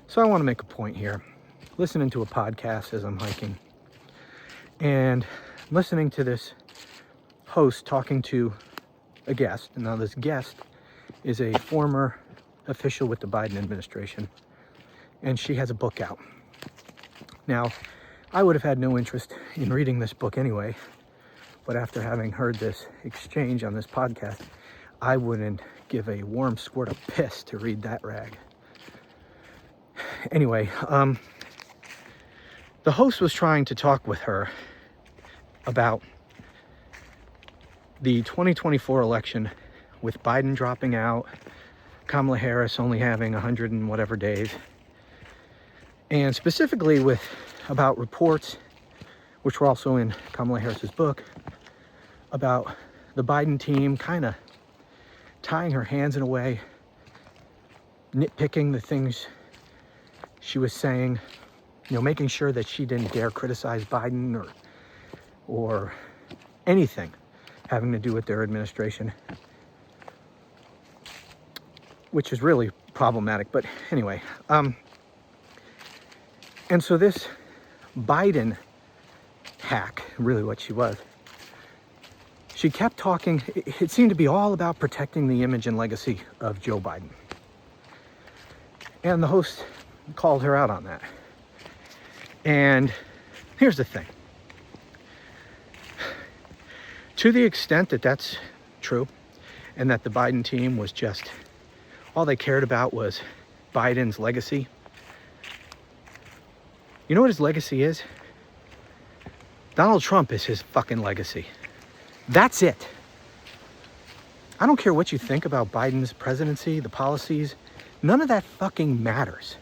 So I want to make a point here. Listening to a podcast as I'm hiking and listening to this host talking to a guest. And now this guest is a former official with the Biden administration, and she has a book out. Now, I would have had no interest in reading this book anyway, but after having heard this exchange on this podcast, I wouldn't give a warm squirt of piss to read that rag. Anyway, the host was trying to talk with her about the 2024 election with Biden dropping out, Kamala Harris only having 100 and whatever days, and specifically about reports, which were also in Kamala Harris's book, about the Biden team kind of tying her hands in a way, nitpicking the things she was saying, making sure that she didn't dare criticize Biden or anything having to do with their administration, which is really problematic. But anyway, and so this Biden hack, really what she was, she kept talking. It seemed to be all about protecting the image and legacy of Joe Biden. And the host called her out on that. And here's the thing. To the extent that that's true, and that the Biden team was just, all they cared about was Biden's legacy. You know what his legacy is? Donald Trump is his fucking legacy. That's it. I don't care what you think about Biden's presidency, the policies. None of that fucking matters.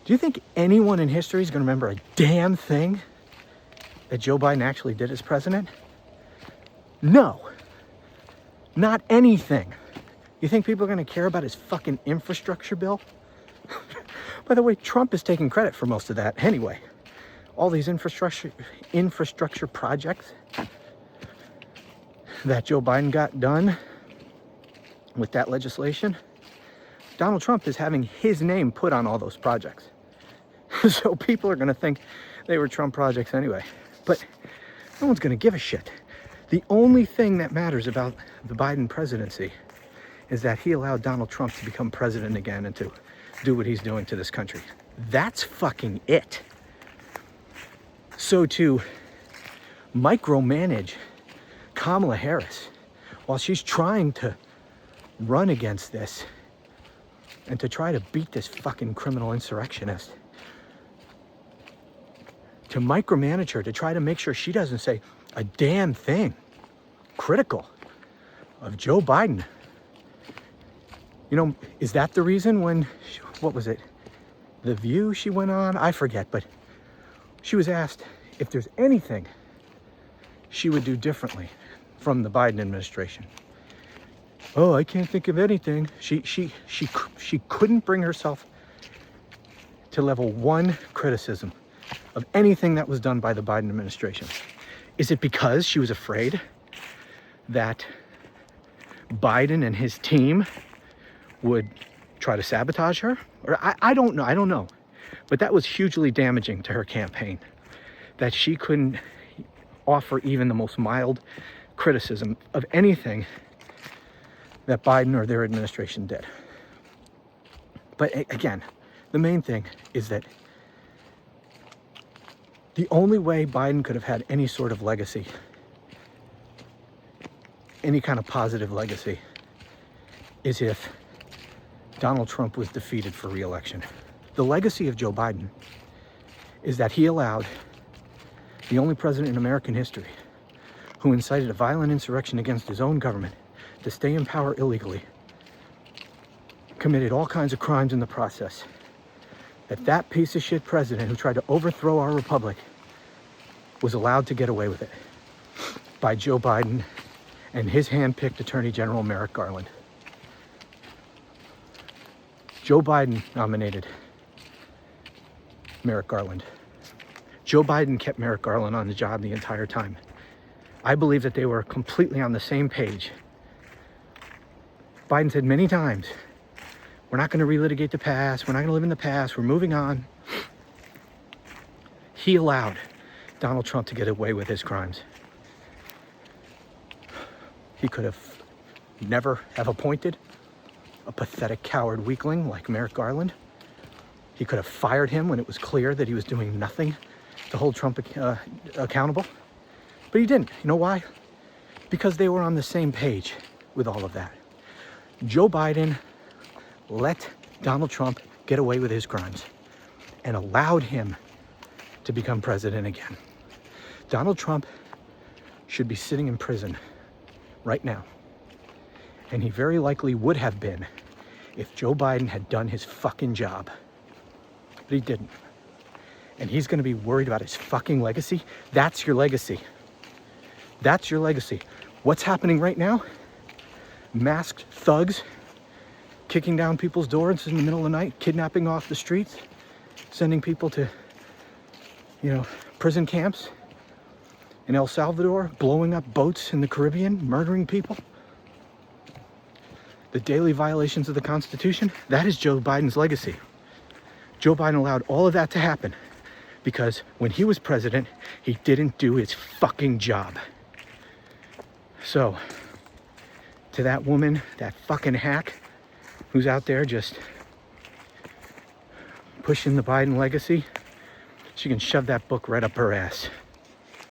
Do you think anyone in history is going to remember a damn thing that Joe Biden actually did as president? No. Not anything. You think people are going to care about his fucking infrastructure bill? By the way, Trump is taking credit for most of that anyway. All these infrastructure projects that Joe Biden got done with that legislation, Donald Trump is having his name put on all those projects. So people are going to think they were Trump projects anyway. But no one's going to give a shit. The only thing that matters about the Biden presidency is that he allowed Donald Trump to become president again and to do what he's doing to this country. That's fucking it. So to micromanage Kamala Harris while she's trying to run against this and to try to beat this fucking criminal insurrectionist, to micromanage her, to try to make sure she doesn't say a damn thing critical of Joe Biden. Is that the reason when, what was it, The View she went on? I forget, but she was asked if there's anything she would do differently from the Biden administration. Oh, I can't think of anything. She couldn't bring herself to level one criticism of anything that was done by the Biden administration. Is it because she was afraid that Biden and his team would try to sabotage her? Or I don't know. But that was hugely damaging to her campaign, that she couldn't offer even the most mild criticism of anything that Biden or their administration did. But again, the main thing is that the only way Biden could have had any sort of legacy, any kind of positive legacy, is if Donald Trump was defeated for re-election. The legacy of Joe Biden is that he allowed the only president in American history who incited a violent insurrection against his own government to stay in power illegally, committed all kinds of crimes in the process, that piece of shit president who tried to overthrow our republic was allowed to get away with it by Joe Biden and his hand-picked Attorney General Merrick Garland. Joe Biden nominated Merrick Garland. Joe Biden kept Merrick Garland on the job the entire time. I believe that they were completely on the same page. Biden said many times, We're not going to relitigate the past. We're not going to live in the past. We're moving on. He allowed Donald Trump to get away with his crimes. He could have never have appointed a pathetic coward weakling like Merrick Garland. He could have fired him when it was clear that he was doing nothing to hold Trump accountable. But he didn't. You know why? Because they were on the same page with all of that. Joe Biden let Donald Trump get away with his crimes and allowed him to become president again. Donald Trump should be sitting in prison right now. And he very likely would have been if Joe Biden had done his fucking job. But he didn't. And he's going to be worried about his fucking legacy. That's your legacy. That's your legacy. What's happening right now? Masked thugs kicking down people's doors in the middle of the night, kidnapping off the streets, sending people to, prison camps in El Salvador, blowing up boats in the Caribbean, murdering people. The daily violations of the Constitution, that is Joe Biden's legacy. Joe Biden allowed all of that to happen because when he was president, he didn't do his fucking job. So, to that woman, that fucking hack who's out there just pushing the Biden legacy, she can shove that book right up her ass.